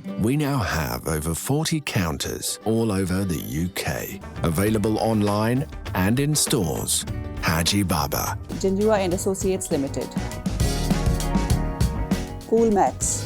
We now have over 40 counters all over the UK, available online and in stores. Haji Baba. Jinjua and Associates Limited. Coolmax.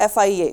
FIA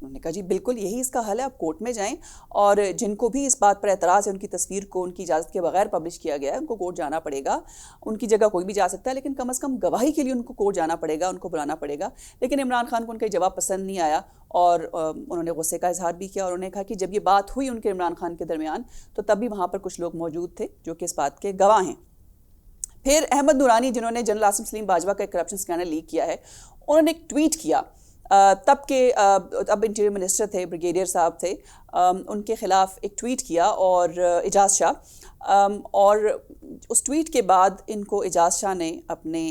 انہوں نے کہا جی بالکل یہی اس کا حل ہے, آپ کورٹ میں جائیں, اور جن کو بھی اس بات پر اعتراض ہے ان کی تصویر کو ان کی اجازت کے بغیر پبلش کیا گیا ہے, ان کو کورٹ جانا پڑے گا. ان کی جگہ کوئی بھی جا سکتا ہے, لیکن کم از کم گواہی کے لیے ان کو کورٹ جانا پڑے گا, ان کو بلانا پڑے گا. لیکن عمران خان کو ان کا جواب پسند نہیں آیا, اور انہوں نے غصے کا اظہار بھی کیا, اور انہوں نے کہا کہ جب یہ بات ہوئی ان کے عمران خان کے درمیان تو تب بھی وہاں پر کچھ لوگ موجود تھے جو کہ اس بات کے گواہ ہیں. پھر احمد نورانی, جنہوں نے جنرل عاصم سلیم باجوہ کا ایک کرپشن اسکینڈل لیک کیا ہے, انہوں نے ایک ٹویٹ کیا. تب کے اب انٹیریئر منسٹر تھے, بریگیڈیئر صاحب تھے, ان کے خلاف ایک ٹویٹ کیا, اور اعجاز شاہ, اور اس ٹویٹ کے بعد ان کو اعجاز شاہ نے اپنے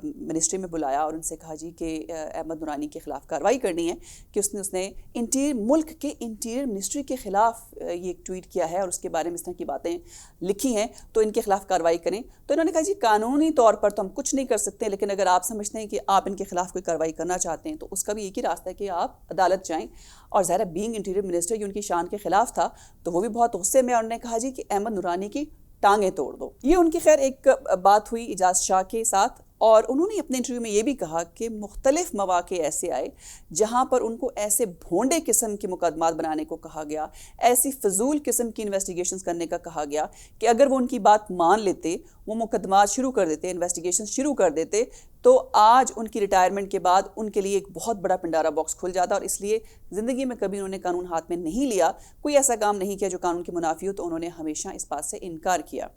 منسٹری میں بلایا اور ان سے کہا جی کہ احمد نورانی کے خلاف کارروائی کرنی ہے کہ اس نے ملک کے انٹیریئر منسٹری کے خلاف یہ ایک ٹویٹ کیا ہے اور اس کے بارے میں اس طرح کی باتیں لکھی ہیں, تو ان کے خلاف کارروائی کریں. تو انہوں نے کہا جی قانونی طور پر تو ہم کچھ نہیں کر سکتے, لیکن اگر آپ سمجھتے ہیں کہ آپ ان کے خلاف کوئی کارروائی کرنا چاہتے ہیں تو اس کا بھی ایک ہی راستہ ہے کہ آپ عدالت جائیں. اور ظاہر بینگ انٹیریئر منسٹر یہ ان کی شان کے خلاف تھا, تو وہ بھی بہت غصے میں, اور انہوں نے کہا جی کہ احمد نورانی کی ٹانگیں توڑ دو. یہ ان کی خیر ایک بات ہوئی اعجاز شاہ کے ساتھ, اور انہوں نے اپنے انٹرویو میں یہ بھی کہا کہ مختلف مواقع ایسے آئے جہاں پر ان کو ایسے بھونڈے قسم کے مقدمات بنانے کو کہا گیا, ایسی فضول قسم کی انویسٹیگیشنز کرنے کا کہا گیا کہ اگر وہ ان کی بات مان لیتے, وہ مقدمات شروع کر دیتے, انویسٹیگیشنز شروع کر دیتے, تو آج ان کی ریٹائرمنٹ کے بعد ان کے لیے ایک بہت بڑا پنڈارا باکس کھل جاتا. اور اس لیے زندگی میں کبھی انہوں نے قانون ہاتھ میں نہیں لیا, کوئی ایسا کام نہیں کیا جو قانون کے منافی ہو, تو انہوں نے ہمیشہ اس بات سے انکار کیا.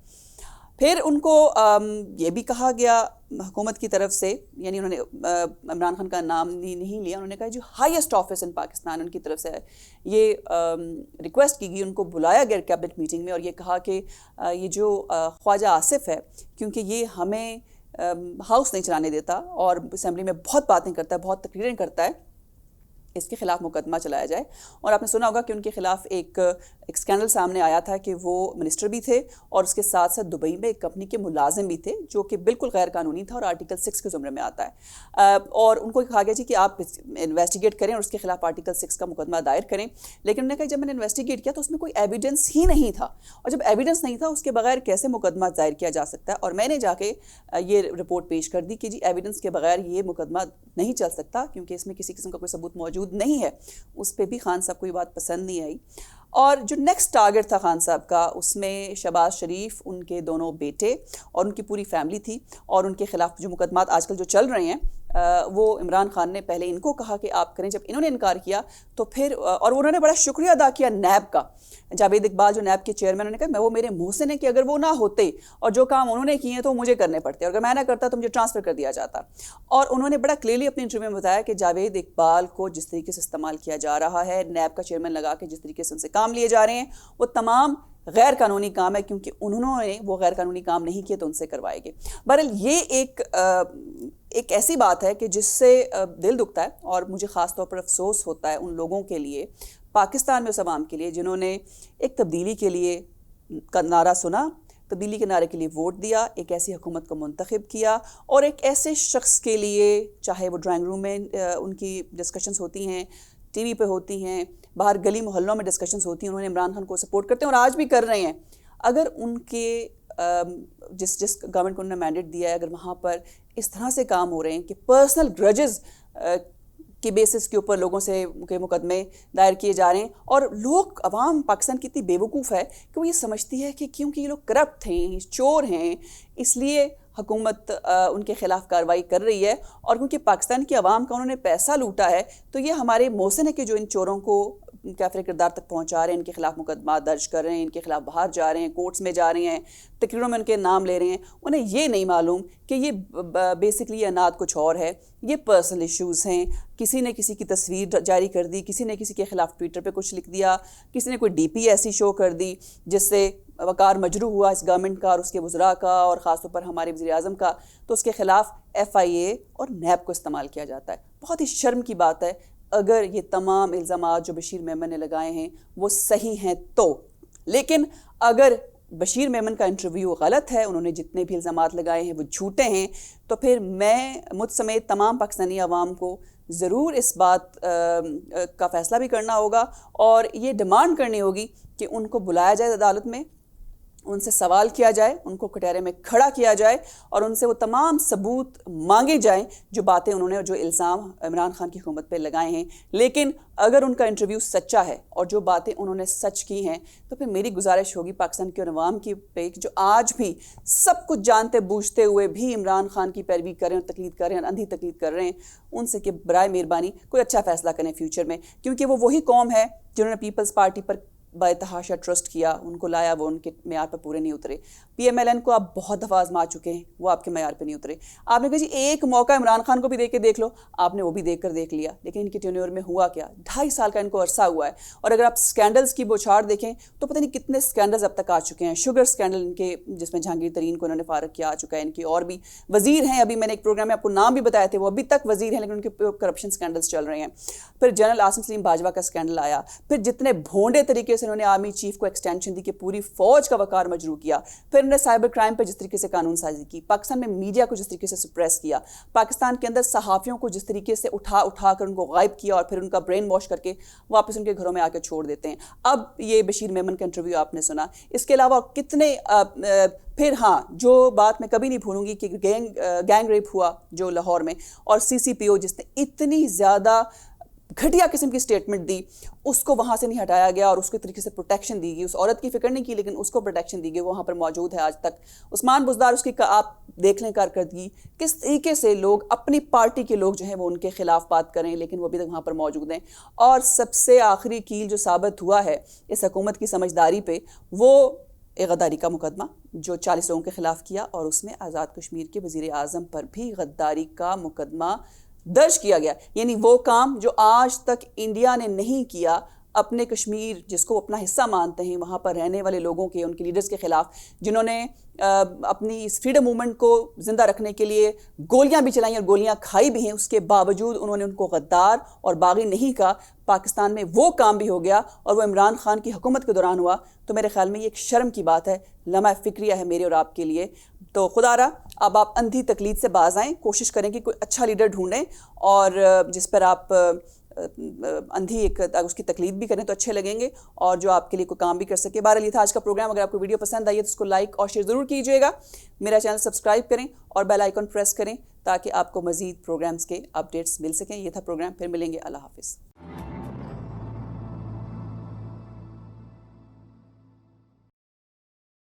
پھر ان کو یہ بھی کہا گیا حکومت کی طرف سے, یعنی انہوں نے عمران خان کا نام نہیں لیا, انہوں نے کہا جو ہائیسٹ آفس ان پاکستان ان کی طرف سے یہ ریکویسٹ کی گئی, ان کو بلایا گیا کیبنٹ میٹنگ میں, اور یہ کہا کہ یہ جو خواجہ آصف ہے, کیونکہ یہ ہمیں ہاؤس نہیں چلانے دیتا اور اسمبلی میں بہت باتیں کرتا ہے, بہت تقریریں کرتا ہے, اس کے خلاف مقدمہ چلایا جائے. اور آپ نے سنا ہوگا کہ ان کے خلاف ایک اسکینڈل سامنے آیا تھا کہ وہ منسٹر بھی تھے اور اس کے ساتھ ساتھ دبئی میں ایک کمپنی کے ملازم بھی تھے, جو کہ بالکل غیر قانونی تھا اور آرٹیکل 6 کے زمرے میں آتا ہے. اور ان کو کہا گیا جی کہ آپ انویسٹیگیٹ کریں اور اس کے خلاف آرٹیکل 6 کا مقدمہ دائر کریں. لیکن انہوں نے کہا جب میں نے انویسٹیگیٹ کیا تو اس میں کوئی ایویڈنس ہی نہیں تھا, اور جب ایویڈنس نہیں تھا اس کے بغیر کیسے مقدمہ دائر کیا جا سکتا ہے. اور میں نے جا کے یہ رپورٹ پیش کر دی کہ جی ایویڈنس کے بغیر یہ مقدمہ نہیں چل سکتا, کیونکہ اس میں کسی قسم کا کوئی ثبوت موجود نہیں ہے. اس پہ بھی خان صاحب کو یہ بات پسند نہیں آئی. اور جو نیکسٹ ٹارگٹ تھا خان صاحب کا, اس میں شہباز شریف, ان کے دونوں بیٹے اور ان کی پوری فیملی تھی, اور ان کے خلاف جو مقدمات آج کل جو چل رہے ہیں وہ عمران خان نے پہلے ان کو کہا کہ آپ کریں, جب انہوں نے انکار کیا تو پھر اور انہوں نے بڑا شکریہ ادا کیا نیب کا. جاوید اقبال جو نیب کے چیئرمین, انہوں نے کہا وہ میرے محسن ہے کہ اگر وہ نہ ہوتے اور جو کام انہوں نے کیے ہیں تو مجھے کرنے پڑتے, اور اگر میں نہ کرتا تو مجھے ٹرانسفر کر دیا جاتا. اور انہوں نے بڑا کلیئرلی اپنے انٹرویو میں بتایا کہ جاوید اقبال کو جس طریقے سے استعمال کیا جا رہا ہے, نیب کا چیئرمین لگا کے جس طریقے سے ان سے کام لیے جا رہے ہیں, وہ تمام غیر قانونی کام ہے, کیونکہ انہوں نے وہ غیر قانونی کام نہیں کیے تو ان سے کروائے گے. بہرحال یہ ایک ایسی بات ہے کہ جس سے دل دکھتا ہے, اور مجھے خاص طور پر افسوس ہوتا ہے ان لوگوں کے لیے, پاکستان میں اس عوام کے لیے جنہوں نے ایک تبدیلی کے لیے کا نعرہ سنا, تبدیلی کے نعرے کے لیے ووٹ دیا, ایک ایسی حکومت کو منتخب کیا, اور ایک ایسے شخص کے لیے, چاہے وہ ڈرائنگ روم میں ان کی ڈسکشنز ہوتی ہیں, ٹی وی پہ ہوتی ہیں, باہر گلی محلوں میں ڈسکشنز ہوتی ہیں, انہوں نے عمران خان کو سپورٹ کرتے ہیں اور آج بھی کر رہے ہیں. اگر ان کے جس گورنمنٹ کو انہوں نے مینڈیٹ دیا ہے, اگر وہاں پر اس طرح سے کام ہو رہے ہیں کہ پرسنل گرجز کے بیسس کے اوپر لوگوں سے کے مقدمے دائر کیے جا رہے ہیں, اور لوگ عوام پاکستان کی اتنی بے وقوف ہے کہ وہ یہ سمجھتی ہے کہ کیونکہ یہ لوگ کرپٹ ہیں, چور ہیں, اس لیے حکومت ان کے خلاف کارروائی کر رہی ہے, اور کیونکہ پاکستان کی عوام کا انہوں نے پیسہ لوٹا ہے تو یہ ہمارے محسن ہے کہ جو ان چوروں کو کافر کردار تک پہنچا رہے ہیں, ان کے خلاف مقدمات درج کر رہے ہیں, ان کے خلاف باہر جا رہے ہیں, کورٹس میں جا رہے ہیں, تقریروں میں ان کے نام لے رہے ہیں. انہیں یہ نہیں معلوم کہ یہ بیسکلی یہ اناد کچھ اور ہے, یہ پرسنل ایشوز ہیں. کسی نے کسی کی تصویر جاری کر دی, کسی نے کسی کے خلاف ٹویٹر پہ کچھ لکھ دیا, کسی نے کوئی ڈی پی ایسی شو کر دی جس سے وقار مجروح ہوا اس گورنمنٹ کا اور اس کے وزراء کا, اور خاص طور پر ہمارے وزیر اعظم کا, تو اس کے خلاف FIA اور نیب کو استعمال کیا جاتا ہے. بہت ہی شرم کی بات ہے اگر یہ تمام الزامات جو بشیر میمن نے لگائے ہیں وہ صحیح ہیں تو. لیکن اگر بشیر میمن کا انٹرویو غلط ہے, انہوں نے جتنے بھی الزامات لگائے ہیں وہ جھوٹے ہیں, تو پھر مجھ سمیت تمام پاکستانی عوام کو ضرور اس بات کا فیصلہ بھی کرنا ہوگا, اور یہ ڈیمانڈ کرنی ہوگی کہ ان کو بلایا جائے عدالت میں, ان سے سوال کیا جائے, ان کو کٹہرے میں کھڑا کیا جائے اور ان سے وہ تمام ثبوت مانگے جائیں جو باتیں انہوں نے, جو الزام عمران خان کی حکومت پہ لگائے ہیں. لیکن اگر ان کا انٹرویو سچا ہے اور جو باتیں انہوں نے سچ کی ہیں تو پھر میری گزارش ہوگی پاکستان کے عوام کی پہ, جو آج بھی سب کچھ جانتے بوجھتے ہوئے بھی عمران خان کی پیروی کر رہے ہیں اور تقلید کر رہے ہیں, اندھی تقلید کر رہے ہیں, ان سے کہ برائے مہربانی کوئی اچھا فیصلہ کریں فیوچر میں, کیونکہ وہ وہی قوم ہے جنہوں نے پیپلز پارٹی پر باتحاشا ٹرسٹ کیا, ان کو لایا, وہ ان کے معیار پر پورے نہیں اترے. پی ایم ایل این کو آپ بہت دفعہ آزما چکے ہیں, وہ آپ کے معیار پہ نہیں اترے. آپ نے کہا جی ایک موقع عمران خان کو بھی دے کے دیکھ لو, آپ نے وہ بھی دیکھ لیا, لیکن ان کی ٹینیور میں ہوا کیا؟ 2.5 سال کا ان کو عرصہ ہوا ہے. اور اگر آپ سکینڈلز کی بوچھار دیکھیں تو پتہ نہیں کتنے سکینڈلز اب تک آ چکے ہیں. شوگر سکینڈل ان کے, جس میں جہانگیر ترین کو انہوں نے فارغ کیا, آ چکا ہے. ان کی اور بھی وزیر ہیں, ابھی میں نے ایک پروگرام میں آپ کو نام بھی بتایا تھے, وہ ابھی تک وزیر ہیں لیکن ان کے کرپشن سکینڈلز چل رہے ہیں. پھر جنرل عاصم سلیم باجوہ کا سکینڈل آیا, پھر جتنے بھونڈے طریقے سے انہوں نے آرمی چیف کو ایکسٹینشن دی کہ پوری فوج کا وقار مجروح کیا, پھر انہوں نے سائبر کرائم پہ جس طریقے سے قانون سازی کی, پاکستان میں میڈیا کو جس طریقے سے سپریس کیا, پاکستان کے اندر صحافیوں کو جس طریقے سے اٹھا کر ان کو غائب کیا اور پھر ان کا برین واش کر کے واپس ان کے گھروں میں آ کے چھوڑ دیتے ہیں. اب یہ بشیر میمن کا انٹرویو آپ نے سنا, اس کے علاوہ کتنے پھر ہاں جو بات میں کبھی نہیں بھولوں گی کہ گینگ ریپ ہوا جو لاہور میں, اور سی سی پی او جس نے اتنی زیادہ گھٹیا قسم کی سٹیٹمنٹ دی, اس کو وہاں سے نہیں ہٹایا گیا اور اس کے طریقے سے پروٹیکشن دی گئی. اس عورت کی فکر نہیں کی لیکن اس کو پروٹیکشن دی گئی, وہ وہاں پر موجود ہے آج تک. عثمان بزدار, اس کی آپ دیکھ لیں کارکردگی, کس طریقے سے لوگ اپنی پارٹی کے لوگ جو ہیں وہ ان کے خلاف بات کریں لیکن وہ ابھی تک وہاں پر موجود ہیں. اور سب سے آخری کیل جو ثابت ہوا ہے اس حکومت کی سمجھداری پہ, وہ ایک غداری کا مقدمہ جو 40 لوگوں کے خلاف کیا, اور اس میں آزاد کشمیر کے وزیر اعظم پر بھی غداری کا مقدمہ درج کیا گیا. یعنی وہ کام جو آج تک انڈیا نے نہیں کیا اپنے کشمیر, جس کو اپنا حصہ مانتے ہیں, وہاں پر رہنے والے لوگوں کے, ان کے لیڈرز کے خلاف, جنہوں نے اپنی اس فریڈم موومنٹ کو زندہ رکھنے کے لیے گولیاں بھی چلائیں اور گولیاں کھائی بھی ہیں, اس کے باوجود انہوں نے ان کو غدار اور باغی نہیں کہا. پاکستان میں وہ کام بھی ہو گیا اور وہ عمران خان کی حکومت کے دوران ہوا. تو میرے خیال میں یہ ایک شرم کی بات ہے, لمحہ فکریہ ہے میرے اور آپ کے لیے. تو خدا رہا اب آپ اندھی تقلید سے باز آئیں, کوشش کریں کہ کوئی اچھا لیڈر ڈھونڈیں اور جس پر آپ اندھی ایک اس کی تقلید بھی کریں تو اچھے لگیں گے, اور جو آپ کے لیے کوئی کام بھی کر سکے. بہرحال یہ تھا آج کا پروگرام. اگر آپ کو ویڈیو پسند آئی ہے تو اس کو لائک اور شیئر ضرور کیجیے گا. میرا چینل سبسکرائب کریں اور بیل آئیکن پریس کریں تاکہ آپ کو مزید پروگرامز کے اپڈیٹس مل سکیں. یہ تھا پروگرام, پھر ملیں گے. اللہ حافظ.